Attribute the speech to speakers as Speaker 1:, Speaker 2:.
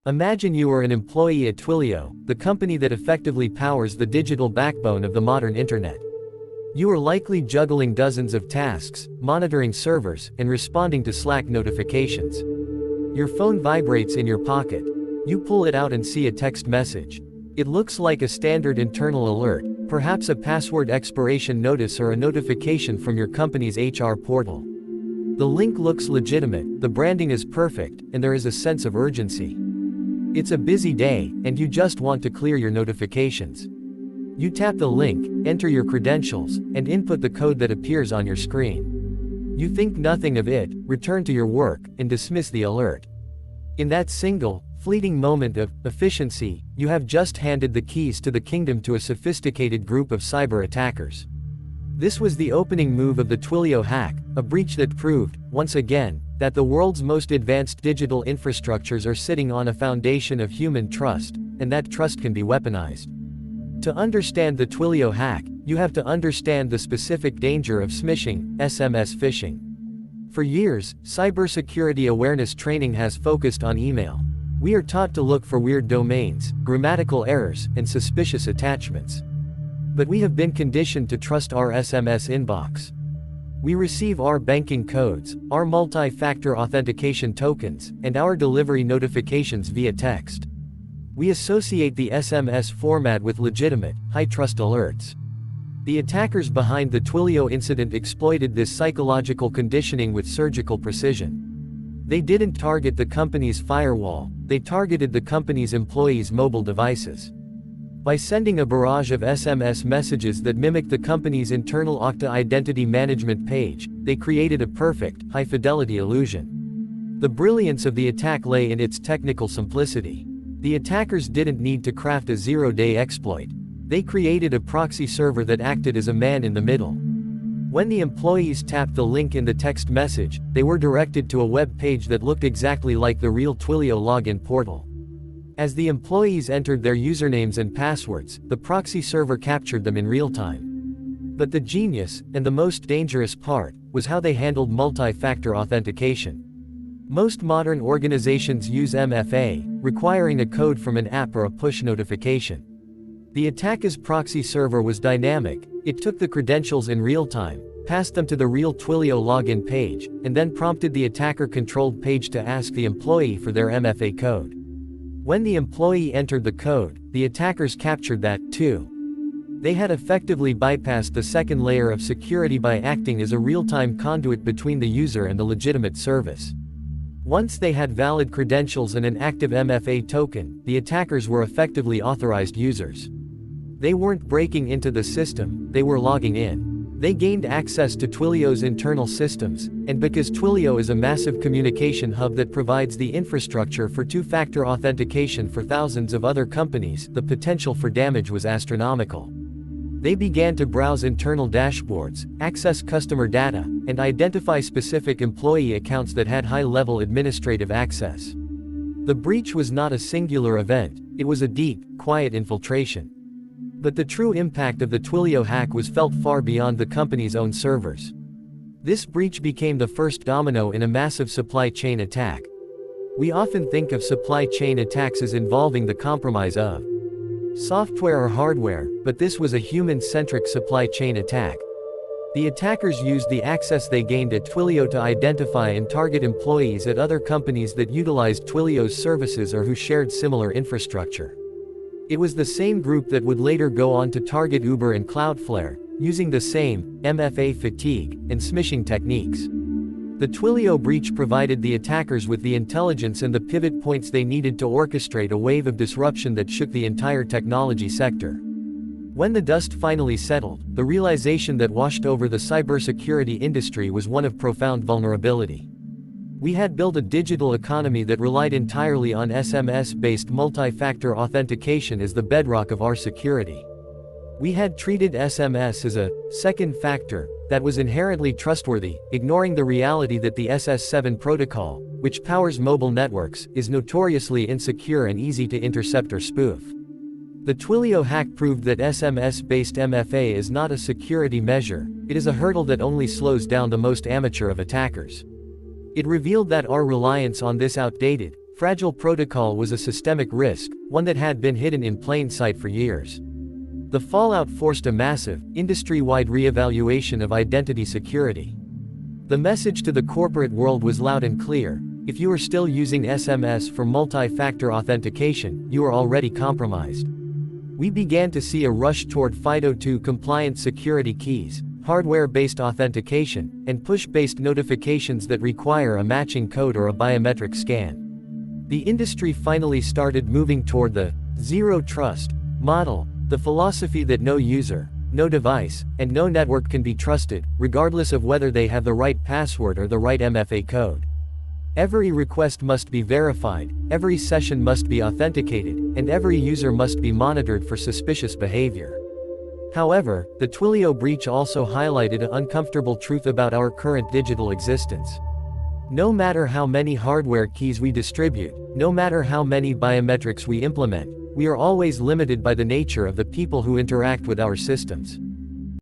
Speaker 1: Imagine you are an employee at Twilio, the company that effectively powers the digital backbone of the modern internet. You are likely juggling dozens of tasks, monitoring servers, and responding to Slack notifications. Your phone vibrates in your pocket. You pull it out and see a text message. It looks like a standard internal alert, perhaps a password expiration notice or a notification from your company's HR portal. The link looks legitimate, the branding is perfect, and there is a sense of urgency. It's a busy day, and you just want to clear your notifications. You tap the link, enter your credentials, and input the code that appears on your screen. You think nothing of it, return to your work, and dismiss the alert. In that single, fleeting moment of efficiency, you have just handed the keys to the kingdom to a sophisticated group of cyber attackers. This was the opening move of the Twilio hack, a breach that proved, once again, that the world's most advanced digital infrastructures are sitting on a foundation of human trust, and that trust can be weaponized. To understand the Twilio hack, you have to understand the specific danger of smishing, SMS phishing. For years, cybersecurity awareness training has focused on email. We are taught to look for weird domains, grammatical errors, and suspicious attachments. But we have been conditioned to trust our SMS inbox. We receive our banking codes, our multi-factor authentication tokens, and our delivery notifications via text. We associate the SMS format with legitimate, high-trust alerts. The attackers behind the Twilio incident exploited this psychological conditioning with surgical precision. They didn't target the company's firewall, they targeted the company's employees' mobile devices. By sending a barrage of SMS messages that mimicked the company's internal Okta identity management page, they created a perfect, high-fidelity illusion. The brilliance of the attack lay in its technical simplicity. The attackers didn't need to craft a zero-day exploit. They created a proxy server that acted as a man in the middle. When the employees tapped the link in the text message, they were directed to a web page that looked exactly like the real Twilio login portal. As the employees entered their usernames and passwords, the proxy server captured them in real time. But the genius, and the most dangerous part, was how they handled multi-factor authentication. Most modern organizations use MFA, requiring a code from an app or a push notification. The attacker's proxy server was dynamic. It took the credentials in real time, passed them to the real Twilio login page, and then prompted the attacker-controlled page to ask the employee for their MFA code. When the employee entered the code, the attackers captured that, too. They had effectively bypassed the second layer of security by acting as a real-time conduit between the user and the legitimate service. Once they had valid credentials and an active MFA token, the attackers were effectively authorized users. They weren't breaking into the system, they were logging in. They gained access to Twilio's internal systems, and because Twilio is a massive communication hub that provides the infrastructure for two-factor authentication for thousands of other companies, the potential for damage was astronomical. They began to browse internal dashboards, access customer data, and identify specific employee accounts that had high-level administrative access. The breach was not a singular event, it was a deep, quiet infiltration. But the true impact of the Twilio hack was felt far beyond the company's own servers. This breach became the first domino in a massive supply chain attack. We often think of supply chain attacks as involving the compromise of software or hardware, but this was a human-centric supply chain attack. The attackers used the access they gained at Twilio to identify and target employees at other companies that utilized Twilio's services or who shared similar infrastructure. It was the same group that would later go on to target Uber and Cloudflare, using the same MFA fatigue and smishing techniques. The Twilio breach provided the attackers with the intelligence and the pivot points they needed to orchestrate a wave of disruption that shook the entire technology sector. When the dust finally settled, the realization that washed over the cybersecurity industry was one of profound vulnerability. We had built a digital economy that relied entirely on SMS-based multi-factor authentication as the bedrock of our security. We had treated SMS as a second factor that was inherently trustworthy, ignoring the reality that the SS7 protocol, which powers mobile networks, is notoriously insecure and easy to intercept or spoof. The Twilio hack proved that SMS-based MFA is not a security measure, it is a hurdle that only slows down the most amateur of attackers. It revealed that our reliance on this outdated, Fragile protocol was a systemic risk, one that had been hidden in plain sight for years. The fallout forced a massive, industry-wide re-evaluation of identity security. The message to the corporate world was loud and clear: if you are still using SMS for multi-factor authentication, you are already compromised. We began to see a rush toward FIDO2 compliant security keys, hardware-based authentication, and push-based notifications that require a matching code or a biometric scan. The industry finally started moving toward the zero trust model, the philosophy that no user, no device, and no network can be trusted, regardless of whether they have the right password or the right MFA code. Every request must be verified, every session must be authenticated, and every user must be monitored for suspicious behavior. However, the Twilio breach also highlighted an uncomfortable truth about our current digital existence. No matter how many hardware keys we distribute, no matter how many biometrics we implement, we are always limited by the nature of the people who interact with our systems.